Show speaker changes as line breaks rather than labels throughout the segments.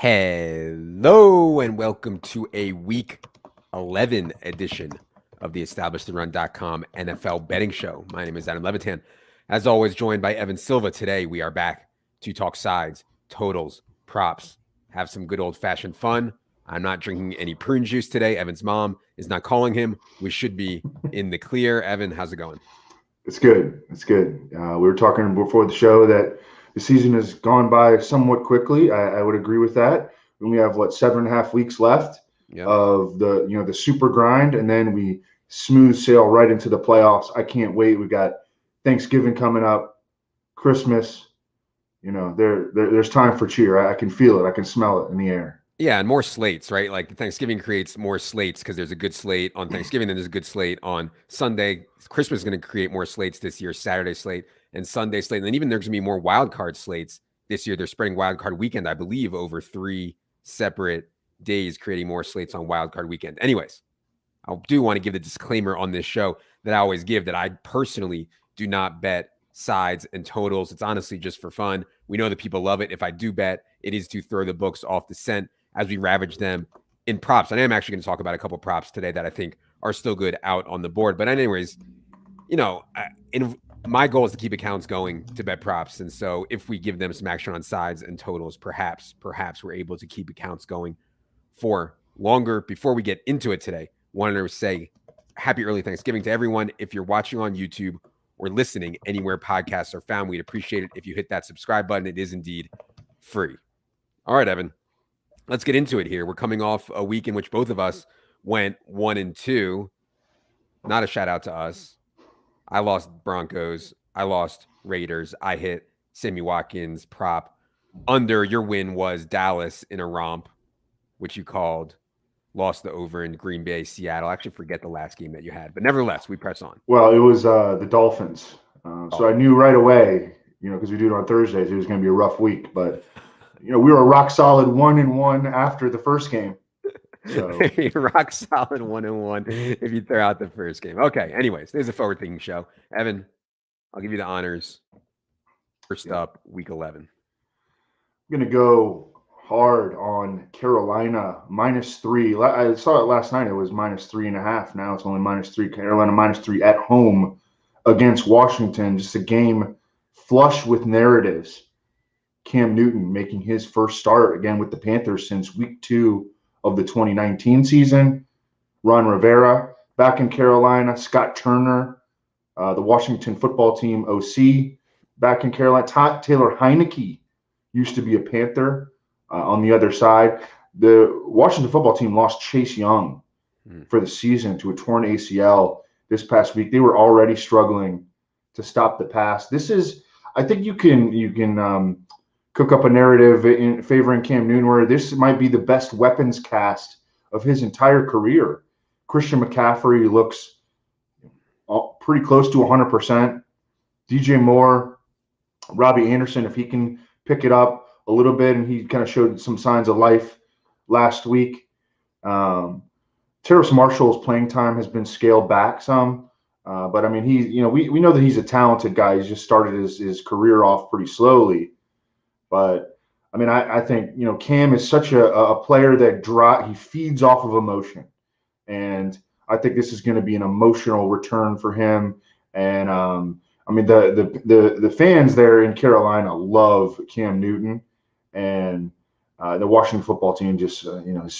Hello and welcome to a Week 11 edition of the EstablishTheRun.com NFL Betting Show. My name is Adam Levitan. As always, joined by Evan Silva. Today, we are back to talk sides, totals, props, have some good old-fashioned fun. I'm not drinking any prune juice today. Evan's mom is not calling him. We should be in the clear. Evan, how's it going?
It's good. It's good. We were talking before the show that the season has gone by somewhat quickly. I would agree with that. And we have 7.5 weeks left of the super grind, and then we smooth sail right into the playoffs. I can't wait. We got Thanksgiving coming up, Christmas. There's time for cheer. I can feel it. I can smell it in the air.
Yeah, and more slates, right? Like Thanksgiving creates more slates because there's a good slate on Thanksgiving, then there's a good slate on Sunday. Christmas is going to create more slates this year, Saturday slate and Sunday slate. And then even there's going to be more wild card slates this year. They're spreading wild card weekend, I believe, over 3 separate days, creating more slates on wild card weekend. Anyways, I do want to give the disclaimer on this show that I always give that I personally do not bet sides and totals. It's honestly just for fun. We know that people love it. If I do bet, it is to throw the books off the scent as we ravage them in props. And I am actually going to talk about a couple props today that I think are still good out on the board. But anyways, my goal is to keep accounts going to bet props. And so if we give them some action on sides and totals, perhaps we're able to keep accounts going for longer. Before we get into it today, wanted to say happy early Thanksgiving to everyone. If you're watching on YouTube or listening anywhere podcasts are found, we'd appreciate it if you hit that subscribe button. It is indeed free. All right, Evan. Let's get into it here. We're coming off a week in which both of us went 1-2. Not a shout out to us. I lost Broncos. I lost Raiders. I hit Sammy Watkins prop. Under, your win was Dallas in a romp, which you called. Lost the over in Green Bay, Seattle. I actually forget the last game that you had. But nevertheless, we press on.
Well, it was the Dolphins. So I knew right away, because we do it on Thursdays, it was going to be a rough week. But we were rock solid 1-1 after the first game. So
rock solid 1-1 if you throw out the first game. Okay. Anyways, there's a forward-thinking show. Evan, I'll give you the honors. First up, week 11.
I'm going to go hard on Carolina -3. I saw it last night. It was -3.5. Now it's only -3. Carolina -3 at home against Washington. Just a game flush with narratives. Cam Newton making his first start again with the Panthers since week 2 of the 2019 season. Ron Rivera back in Carolina. Scott Turner, the Washington football team OC, back in Carolina. Taylor Heineke used to be a Panther on the other side. The Washington football team lost Chase Young for the season to a torn ACL this past week. They were already struggling to stop the pass. I think you can cook up a narrative in favoring Cam Newton where this might be the best weapons cast of his entire career. Christian McCaffrey looks pretty close to 100%. DJ Moore, Robbie Anderson, if he can pick it up a little bit, and he kind of showed some signs of life last week. Terrace Marshall's playing time has been scaled back some, but I mean, we know that he's a talented guy. He's just started his career off pretty slowly. But I mean, I think Cam is such a player that he feeds off of emotion, and I think this is going to be an emotional return for him. And I mean, the fans there in Carolina love Cam Newton, and the Washington football team just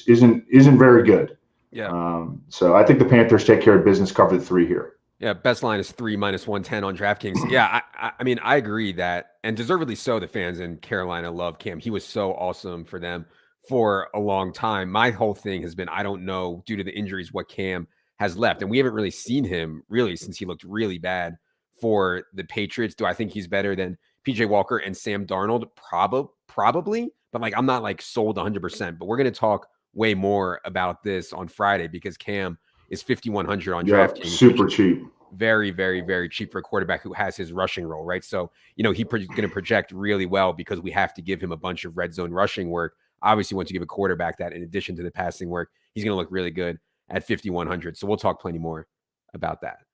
isn't very good.
Yeah.
So I think the Panthers take care of business, cover the 3 here.
Yeah, best line is 3 -110 on DraftKings. Yeah, I mean, I agree that, and deservedly so, the fans in Carolina love Cam. He was so awesome for them for a long time. My whole thing has been, I don't know, due to the injuries, what Cam has left. And we haven't really seen him really since he looked really bad for the Patriots. Do I think he's better than PJ Walker and Sam Darnold? Probably. But I'm not sold 100%. But we're going to talk way more about this on Friday because Cam is 5,100 on DraftKings.
Super cheap.
Very, very, very cheap for a quarterback who has his rushing role, right? So, he's going to project really well because we have to give him a bunch of red zone rushing work. Obviously, once you give a quarterback that in addition to the passing work, he's going to look really good at 5,100. So we'll talk plenty more about that.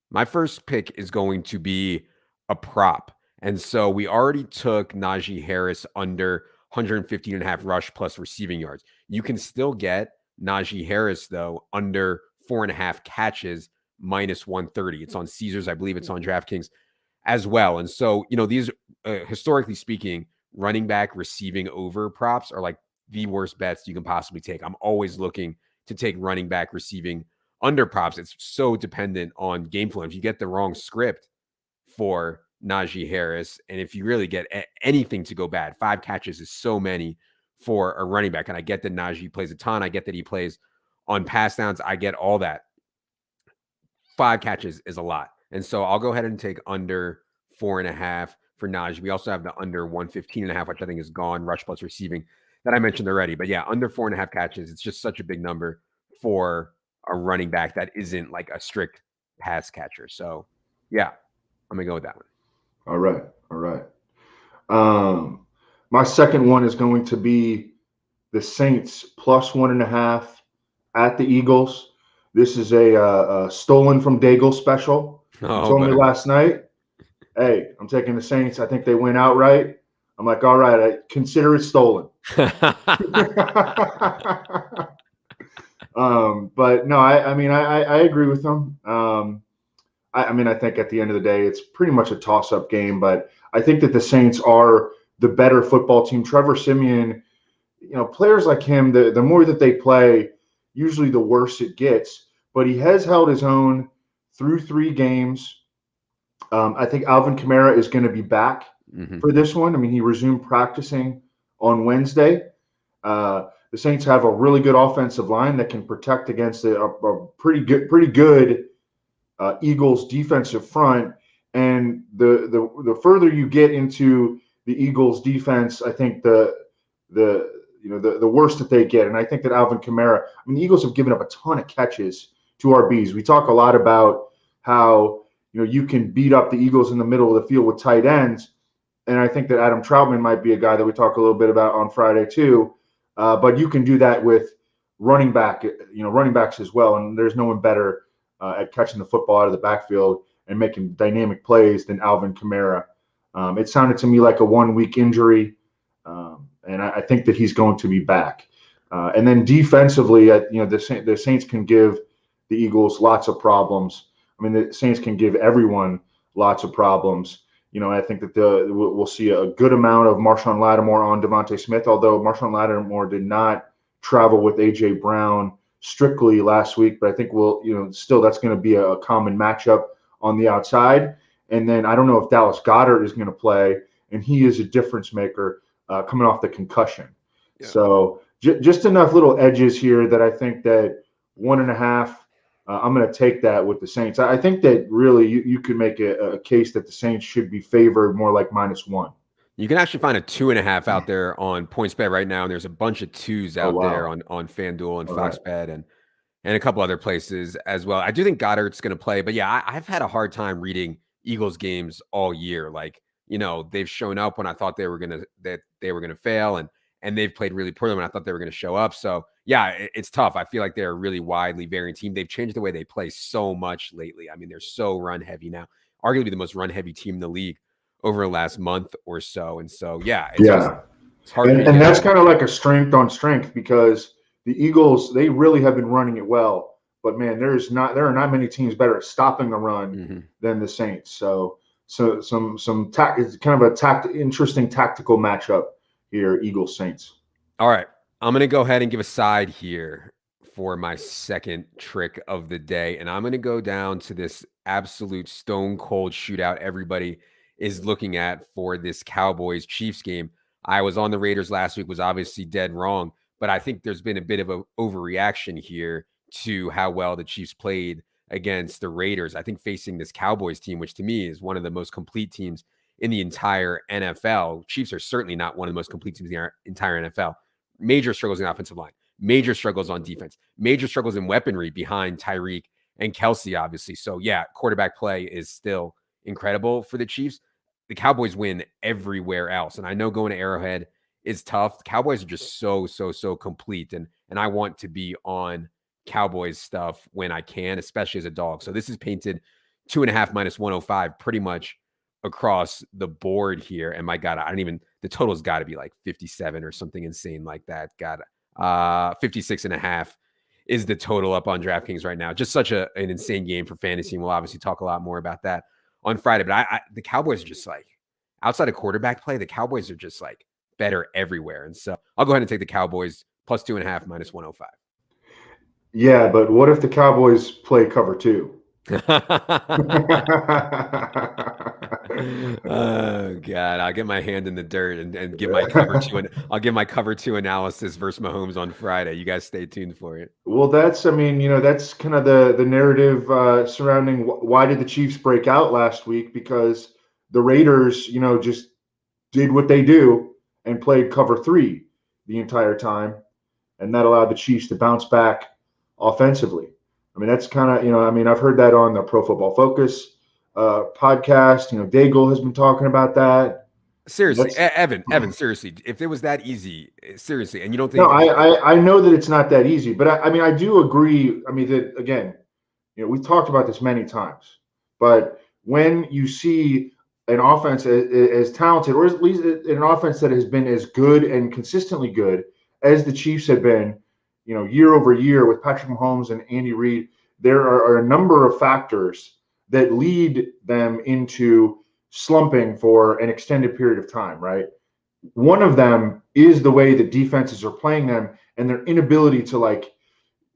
My first pick is going to be a prop. And so we already took Najee Harris under 115.5 rush plus receiving yards. You can still get Najee Harris, though, under 4.5 catches, minus 130. It's on Caesars. I believe it's on DraftKings as well. And so, these, historically speaking, running back receiving over props are like the worst bets you can possibly take. I'm always looking to take running back receiving under props. It's so dependent on game flow. If you get the wrong script for Najee Harris, and if you really get anything to go bad, 5 catches is so many for a running back. And I get that Najee plays a ton. I get that he plays on pass downs. I get all that. 5 catches is a lot. And so I'll go ahead and take under 4.5 for Najee. We also have the under 115.5, which I think is gone, rush plus receiving, that I mentioned already. But yeah, under 4.5 catches, it's just such a big number for a running back that isn't like a strict pass catcher. So yeah, I'm gonna go with that one.
All right. My second one is going to be the Saints plus 1.5 at the Eagles. This is a stolen from Daigle special. You told me last night, hey, I'm taking the Saints. I think they win outright. I'm like, all right, I consider it stolen. But no, I agree with them. I think at the end of the day, it's pretty much a toss-up game. But I think that the Saints are the better football team. Trevor Siemian, players like him, the more that they play, usually the worse it gets. But he has held his own through 3 games. I think Alvin Kamara is going to be back for this one. I mean, he resumed practicing on Wednesday. The Saints have a really good offensive line that can protect against a pretty good Eagles defensive front. And the further you get into the Eagles defense, I think the worse that they get. And I think that Alvin Kamara, the Eagles have given up a ton of catches to RBs. We talk a lot about how you can beat up the Eagles in the middle of the field with tight ends. And I think that Adam Troutman might be a guy that we talk a little bit about on Friday too. But you can do that with running backs as well. And there's no one better at catching the football out of the backfield and making dynamic plays than Alvin Kamara. It sounded to me like a 1-week injury, and I think that he's going to be back. And then defensively, the Saints can give the Eagles lots of problems. The Saints can give everyone lots of problems. I think that we'll see a good amount of Marshawn Lattimore on Devontae Smith, although Marshawn Lattimore did not travel with A.J. Brown strictly last week. But I think still that's going to be a common matchup on the outside. And then I don't know if Dallas Goedert is going to play, and he is a difference maker coming off the concussion. Yeah. So just enough little edges here that I think that 1.5, I'm going to take that with the Saints. I think that really you could make a case that the Saints should be favored more like -1.
You can actually find a 2.5 out there on PointsBet right now, and there's a bunch of 2s out there on FanDuel and Fox Bet and a couple other places as well. I do think Goddard's going to play, but yeah, I've had a hard time reading Eagles games all year. Like, they've shown up when I thought they were going to fail, and they've played really poorly when I thought they were going to show up. So yeah, it's tough. I feel like they're a really widely varying team. They've changed the way they play so much lately. They're so run heavy now, arguably the most run heavy team in the league over the last month or so. And so, yeah, it's hard.
And that's kind of like a strength on strength, because the Eagles, they really have been running it well, but man, there are not many teams better at stopping the run than the Saints. So it's kind of a interesting tactical matchup here, Eagles Saints.
All right, I'm going to go ahead and give a side here for my second trick of the day, and I'm going to go down to this absolute stone cold shootout everybody is looking at for this Cowboys Chiefs game. I was on the Raiders last week, was obviously dead wrong, but I think there's been a bit of an overreaction here to how well the Chiefs played against the Raiders. I think facing this Cowboys team, which to me is one of the most complete teams in the entire NFL. Chiefs are certainly not one of the most complete teams in the entire NFL. Major struggles in the offensive line, major struggles on defense, major struggles in weaponry behind Tyreek and Kelsey, obviously. So yeah, quarterback play is still incredible for the Chiefs. The Cowboys win everywhere else. And I know going to Arrowhead is tough. The Cowboys are just so complete. And I want to be on Cowboys stuff when I can, especially as a dog. So this is painted 2.5 -105 pretty much across the board here. And my God, the total's got to be like 57 or something insane like that. Got 56.5 is the total up on DraftKings right now. Just such an insane game for fantasy. And we'll obviously talk a lot more about that on Friday. But the Cowboys are just like, outside of quarterback play, the Cowboys are just like better everywhere. And so I'll go ahead and take the Cowboys plus 2.5 minus 105.
Yeah, but what if the Cowboys play cover 2?
Oh God, I'll get my hand in the dirt and give my cover 2, and I'll give my cover 2 analysis versus Mahomes on Friday. You guys stay tuned for it.
Well, that's kind of the narrative surrounding why did the Chiefs break out last week? Because the Raiders, just did what they do and played cover 3 the entire time, and that allowed the Chiefs to bounce back offensively. I mean, that's kind of, I've heard that on the Pro Football Focus podcast. Daigle has been talking about that.
Seriously, Evan, seriously, if it was that easy, seriously, and you don't think?
No, I know that it's not that easy, but I do agree. I mean, that again, we've talked about this many times, but when you see an offense as talented, or at least an offense that has been as good and consistently good as the Chiefs have been, year over year with Patrick Mahomes and Andy Reid, there are a number of factors that lead them into slumping for an extended period of time, right? One of them is the way the defenses are playing them and their inability to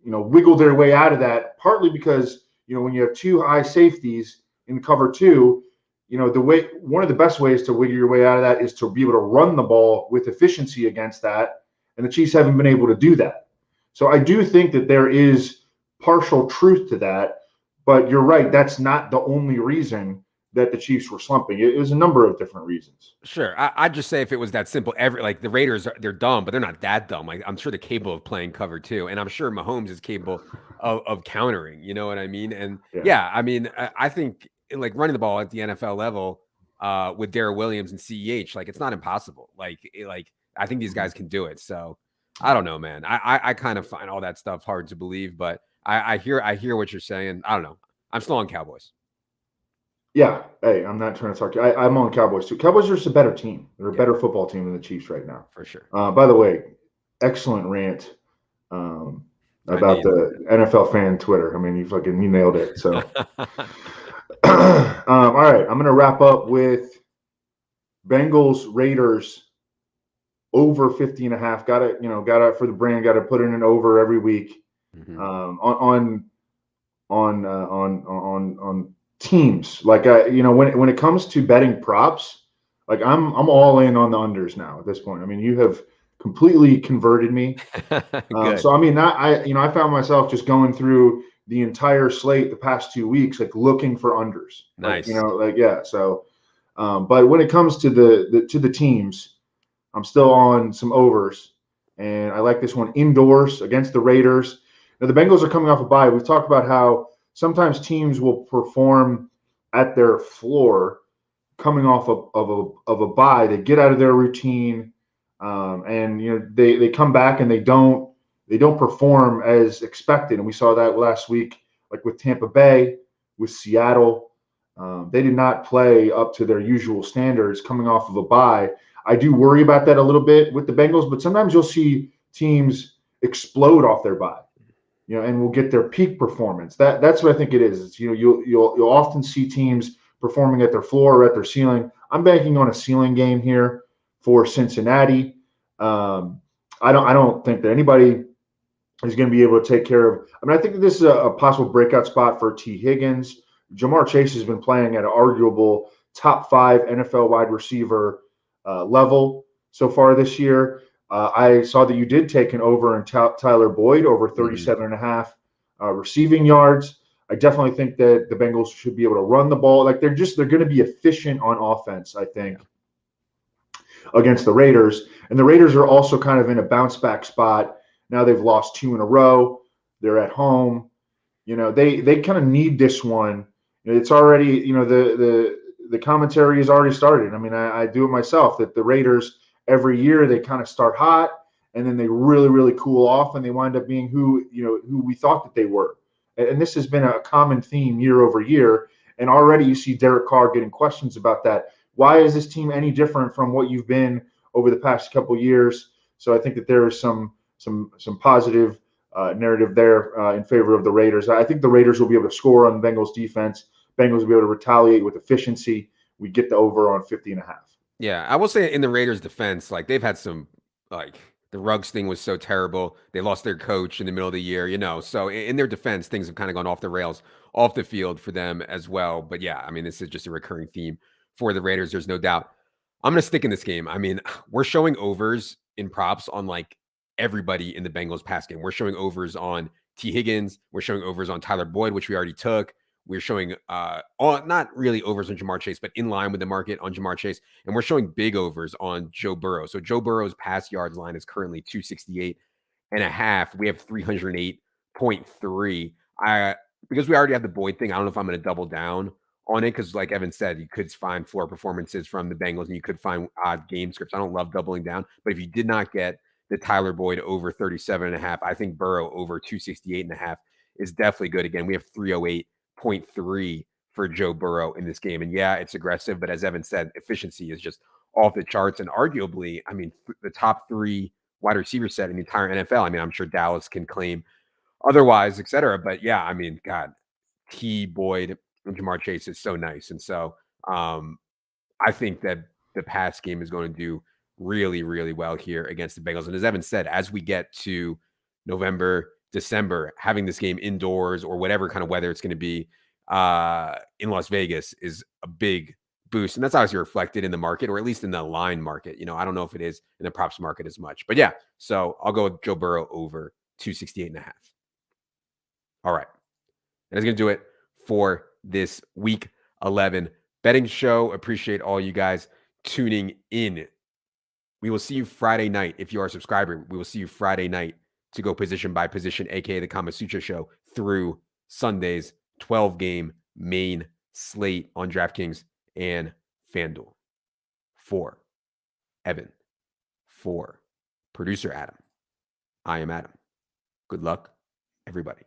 wiggle their way out of that, partly because, when you have 2 high safeties in cover 2, one of the best ways to wiggle your way out of that is to be able to run the ball with efficiency against that. And the Chiefs haven't been able to do that. So I do think that there is partial truth to that, but you're right. That's not the only reason that the Chiefs were slumping. It was a number of different reasons.
Sure. I'd just say if it was that simple, the Raiders, they're dumb, but they're not that dumb. Like, I'm sure they're capable of playing cover 2, and I'm sure Mahomes is capable of countering, you know what I mean? And I think like running the ball at the NFL level with Darrell Williams and CEH, like it's not impossible. I think these guys can do it. So I don't know, man. I kind of find all that stuff hard to believe, but I hear what you're saying. I don't know. I'm still on Cowboys.
Yeah. Hey, I'm not trying to talk to you. I'm on Cowboys too. Cowboys are just a better team. They're a better football team than the Chiefs right now.
For sure.
By the way, excellent rant about the NFL fan Twitter. I mean, you nailed it. So, all right. I'm going to wrap up with Bengals Raiders over 50.5. Got to for the brand. Got to put in an over every week.
Mm-hmm.
On teams, when it comes to betting props, I'm all in on the unders now at this point. I mean, you have completely converted me. So I found myself just going through the entire slate the past 2 weeks, looking for unders.
Nice.
So, but when it comes to the teams, I'm still on some overs, and I like this one indoors against the Raiders. Now the Bengals are coming off a bye. We've talked about how sometimes teams will perform at their floor coming off of a bye. They get out of their routine, and they come back and they don't perform as expected. And we saw that last week, with Tampa Bay, with Seattle. They did not play up to their usual standards coming off of a bye. I do worry about that a little bit with the Bengals, but sometimes you'll see teams explode off their bye. And will get their peak performance. That's what I think it is. It's, you'll often see teams performing at their floor or at their ceiling. I'm banking on a ceiling game here for Cincinnati. I don't think that anybody is going to be able to take care of. I think that this is a possible breakout spot for T. Higgins. Jamar Chase has been playing at an arguable top 5 NFL wide receiver level so far this year. I saw that you did take an over in Tyler Boyd over 37.5 receiving yards. I definitely think that the Bengals should be able to run the ball. They're going to be efficient on offense, I think, against the Raiders. And the Raiders are also kind of in a bounce back spot. Now they've lost 2 in a row. They're at home. They kind of need this one. It's already, the commentary has already started. I mean, I do it myself, that the Raiders every year they kind of start hot and then they really, really cool off and they wind up being who we thought that they were. And this has been a common theme year over year. And already you see Derek Carr getting questions about that. Why is this team any different from what you've been over the past couple of years? So I think that there is some positive narrative there in favor of the Raiders. I think the Raiders will be able to score on the Bengals defense. Bengals will be able to retaliate with efficiency. We get the over on 50.5.
Yeah, I will say in the Raiders' defense, like they've had some like the Ruggs thing was so terrible. They lost their coach in the middle of the year, So in their defense, things have kind of gone off the rails, off the field for them as well. But yeah, I mean, this is just a recurring theme for the Raiders. There's no doubt. I'm gonna stick in this game. I mean, we're showing overs in props on like everybody in the Bengals pass game. We're showing overs on T. Higgins. We're showing overs on Tyler Boyd, which we already took. We're showing not really overs on Jamar Chase, but in line with the market on Jamar Chase. And we're showing big overs on Joe Burrow. So Joe Burrow's pass yards line is currently 268.5. We have 308.3. Because we already have the Boyd thing, I don't know if I'm going to double down on it because, like Evan said, you could find floor performances from the Bengals and you could find odd game scripts. I don't love doubling down, but if you did not get the Tyler Boyd over 37.5, I think Burrow over 268.5 is definitely good. Again, we have 308.3 for Joe Burrow in this game. And yeah, it's aggressive, but as Evan said, efficiency is just off the charts. And arguably, I mean, the top three wide receiver set in the entire NFL. I mean, I'm sure Dallas can claim otherwise, et cetera. But yeah, I mean, God, T. Boyd and Jamar Chase is so nice. And so I think that the pass game is going to do really, really well here against the Bengals. And as Evan said, as we get to November, December, having this game indoors or whatever kind of weather it's going to be in Las Vegas is a big boost. And that's obviously reflected in the market, or at least in the line market. I don't know if it is in the props market as much. But yeah, so I'll go with Joe Burrow over 268.5. All right. And that's going to do it for this week 11 betting show. Appreciate all you guys tuning in. We will see you Friday night. If you are a subscriber, we will see you Friday night to go position by position, aka the Kama Sutra Show, through Sunday's 12-game main slate on DraftKings and FanDuel. For Evan, for producer Adam, I am Adam. Good luck, everybody.